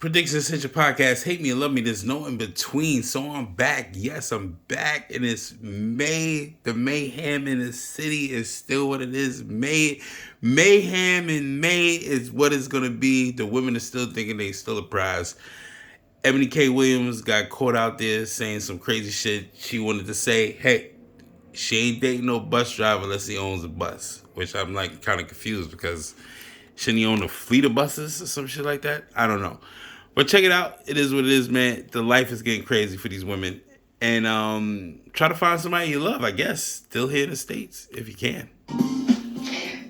Prediction Essential Podcast. Hate me or love me. There's no in between. So I'm back. Yes, I'm back. And it's May. The mayhem in the city is still what it is. Mayhem in May is what it's going to be. The women are still thinking they still a prize. Ebony K. Williams got caught out there saying some crazy shit. She wanted to say, hey, she ain't dating no bus driver unless he owns a bus. Which I'm like kind of confused because shouldn't he own a fleet of buses or some shit like that? I don't know. But check it out. It is what it is, man. The life is getting crazy for these women. And try to find somebody you love, I guess. Still here in the States, if you can.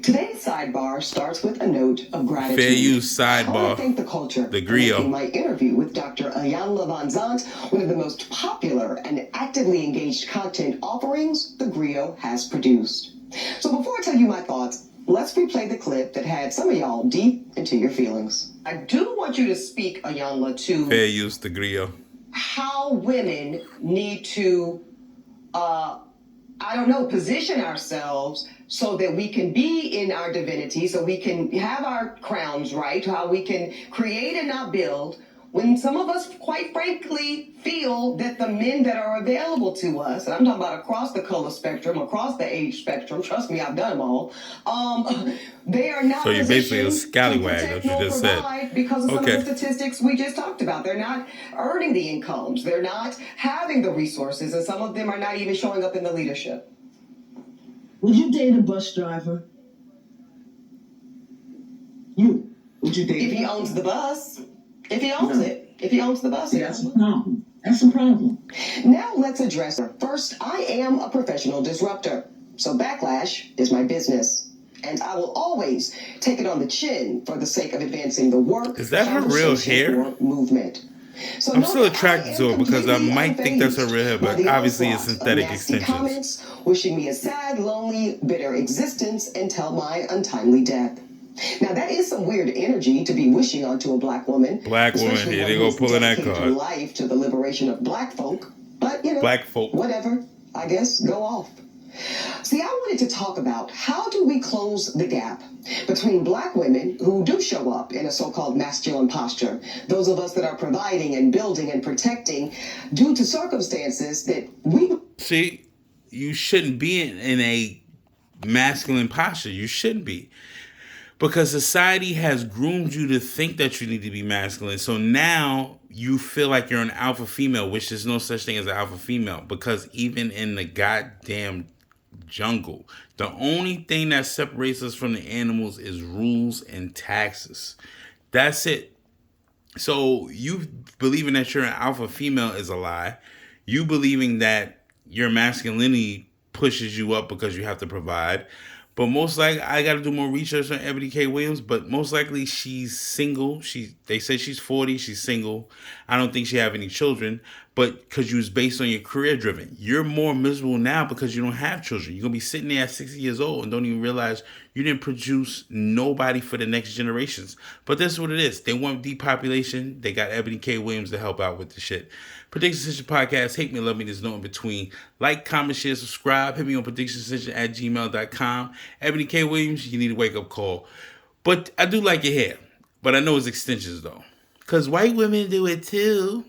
Today's sidebar starts with a note of gratitude. Fair use sidebar. I want to thank the culture the griot. In my interview with Dr. Iyanla Vanzant, one of the most popular and actively engaged content offerings the griot has produced. So before I tell you my thoughts, let's replay the clip that had some of y'all deep into your feelings. I do want you to speak, Iyanla, to fair use the griot. How women need to, position ourselves so that we can be in our divinity, so we can have our crowns right, how we can create and not build, when some of us, quite frankly, feel that the men that are available to us, and I'm talking about across the color spectrum, across the age spectrum, trust me, I've done them all, they are not. So you're basically a scallywag, that's what you just said. Because of some of the statistics we just talked about. They're not earning the incomes. They're not having the resources, and some of them are not even showing up in the leadership. Would you date a bus driver? Would you date if he owns the bus? If he owns it. If he owns the bus. See, that's a problem. That's a problem. Now let's address her. First, I am a professional disruptor. So backlash is my business. And I will always take it on the chin for the sake of advancing the work. Is that her real hair? Movement. So I'm still attracted to her because I might think that's her real hair, but obviously it's synthetic extensions. Comments, wishing me a sad, lonely, bitter existence until my untimely death. Now that is some weird energy to be wishing onto a black woman. Black woman, here they go pulling that card. Life to the liberation of black folk, but black folk, whatever. I guess go off. See, I wanted to talk about how do we close the gap between black women who do show up in a so-called masculine posture, those of us that are providing and building and protecting due to circumstances that we... See, you shouldn't be in a masculine posture. You shouldn't be. Because society has groomed you to think that you need to be masculine. So now you feel like you're an alpha female, which there's no such thing as an alpha female. Because even in the goddamn jungle, the only thing that separates us from the animals is rules and taxes. That's it. So you believing that you're an alpha female is a lie. You believing that your masculinity pushes you up because you have to provide. But most likely, I got to do more research on Ebony K. Williams, but most likely she's single. They say she's 40, she's single. I don't think she have any children, but because you was based on your career driven. You're more miserable now because you don't have children. You're going to be sitting there at 60 years old and don't even realize you didn't produce nobody for the next generations. But that's what it is. They want depopulation. They got Ebony K. Williams to help out with the shit. Prediction Essential Podcast. Hate me, love me. There's no in between. Like, comment, share, subscribe. Hit me on predictionessential@gmail.com. Ebony K. Williams, you need a wake-up call. But I do like your hair. But I know it's extensions, though. Because white women do it, too.